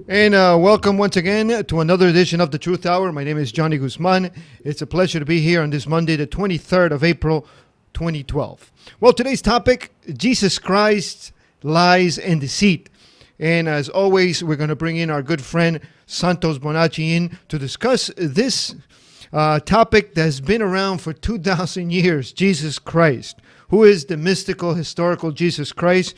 And welcome once again to another edition of the Truth Hour. My name is Johnny Guzman. It's a pleasure to be here on this Monday, the 23rd of April, 2012. Well, today's topic, Jesus Christ, Lies and Deceit. And as always, we're going to bring in our good friend Santos Bonacci in to discuss this topic that's been around for 2,000 years, Jesus Christ. Who is the mystical, historical Jesus Christ?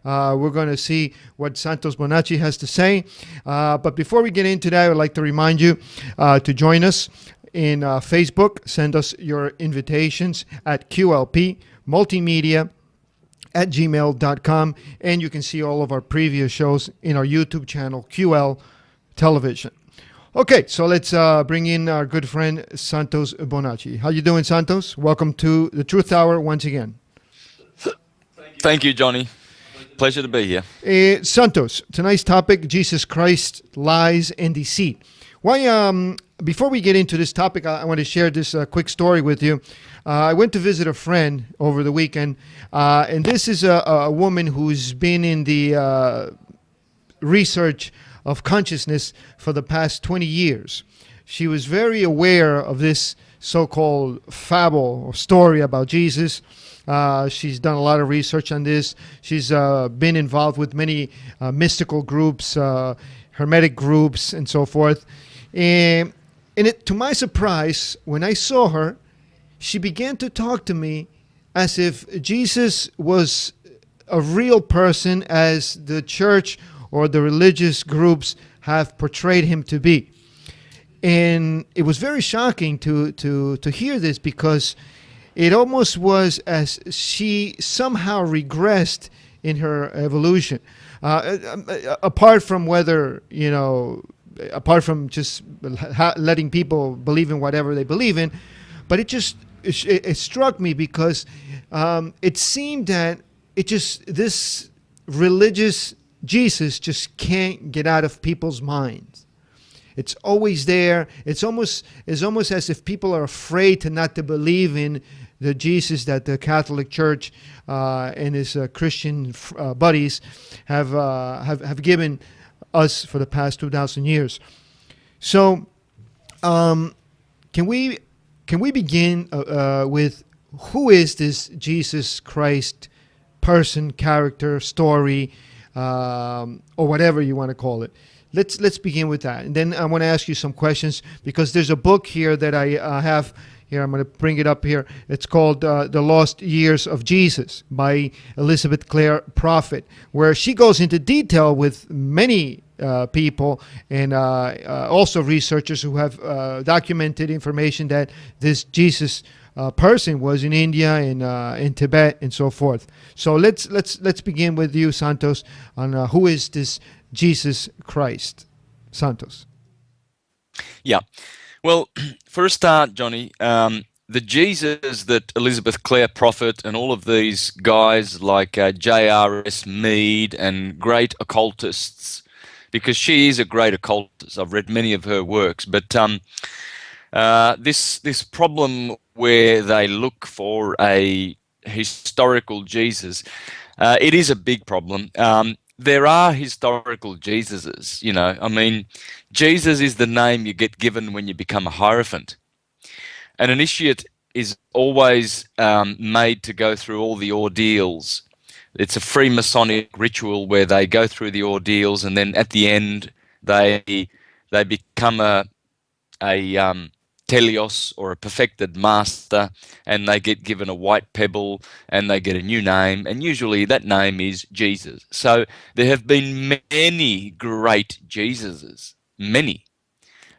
We're going to see what Santos Bonacci has to say. But before we get into that, I would like to remind you to join us in Facebook. Send us your invitations at QLP Multimedia at gmail.com. And you can see all of our previous shows in our YouTube channel, QL Television. Okay, so let's bring in our good friend Santos Bonacci. How you doing, Santos? Welcome to the Truth Hour once again. Thank you, Johnny. Pleasure to be here. Santos, tonight's topic, Jesus Christ, Lies and Deceit. Why? Before we get into this topic, I want to share this quick story with you. I went to visit a friend over the weekend, and this is a woman who's been in the research of consciousness for the past 20 years. She was very aware of this so-called fable or story about Jesus. She's done a lot of research on this. She's been involved with many mystical groups, hermetic groups, and so forth. And to my surprise, when I saw her, she began to talk to me as if Jesus was a real person, as the church or the religious groups have portrayed him to be. And it was very shocking to hear this, because it almost was as she somehow regressed in her evolution. Apart from whether, apart from just letting people believe in whatever they believe in, but it struck me because it seemed that this religious Jesus just can't get out of people's minds. It's always there. It's almost as if people are afraid to believe in the Jesus that the Catholic Church and his Christian buddies have given us for the past 2,000 years. So, can we begin with who is this Jesus Christ person, character, story, or whatever you want to call it? Let's begin with that, and then I want to ask you some questions, because there's a book here that I have here. I'm going to bring it up here. It's called The Lost Years of Jesus by Elizabeth Clare Prophet, where she goes into detail with many people and also researchers who have documented information that this Jesus person was in India and in Tibet and so forth. So let's begin with you, Santos, on who is this Jesus Christ. Santos. Yeah. Well, for a start, Johnny, the Jesus that Elizabeth Clare Prophet and all of these guys like J.R.S. Mead and great occultists, because she is a great occultist. I've read many of her works, but this problem where they look for a historical Jesus, it is a big problem. There are historical Jesuses, I mean, Jesus is the name you get given when you become a Hierophant. An initiate is always made to go through all the ordeals. It's a Freemasonic ritual where they go through the ordeals, and then at the end they become a teleos, or a perfected master, and they get given a white pebble and they get a new name, and usually that name is Jesus. So there have been many great Jesuses, many.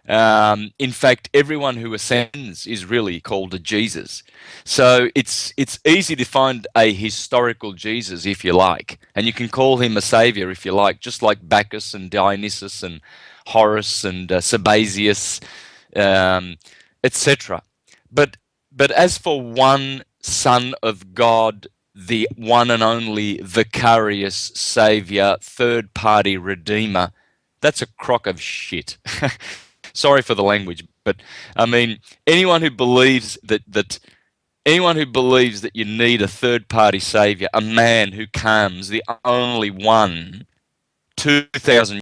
In fact, everyone who ascends is really called a Jesus. So it's easy to find a historical Jesus if you like, and you can call him a savior if you like, just like Bacchus and Dionysus and Horus and Sabazius, um, etc. But as for one Son of God, the one and only vicarious savior, third party redeemer, that's a crock of shit. Sorry for the language, but I mean, anyone who believes that you need a third party savior, a man who comes, the only one, 2,000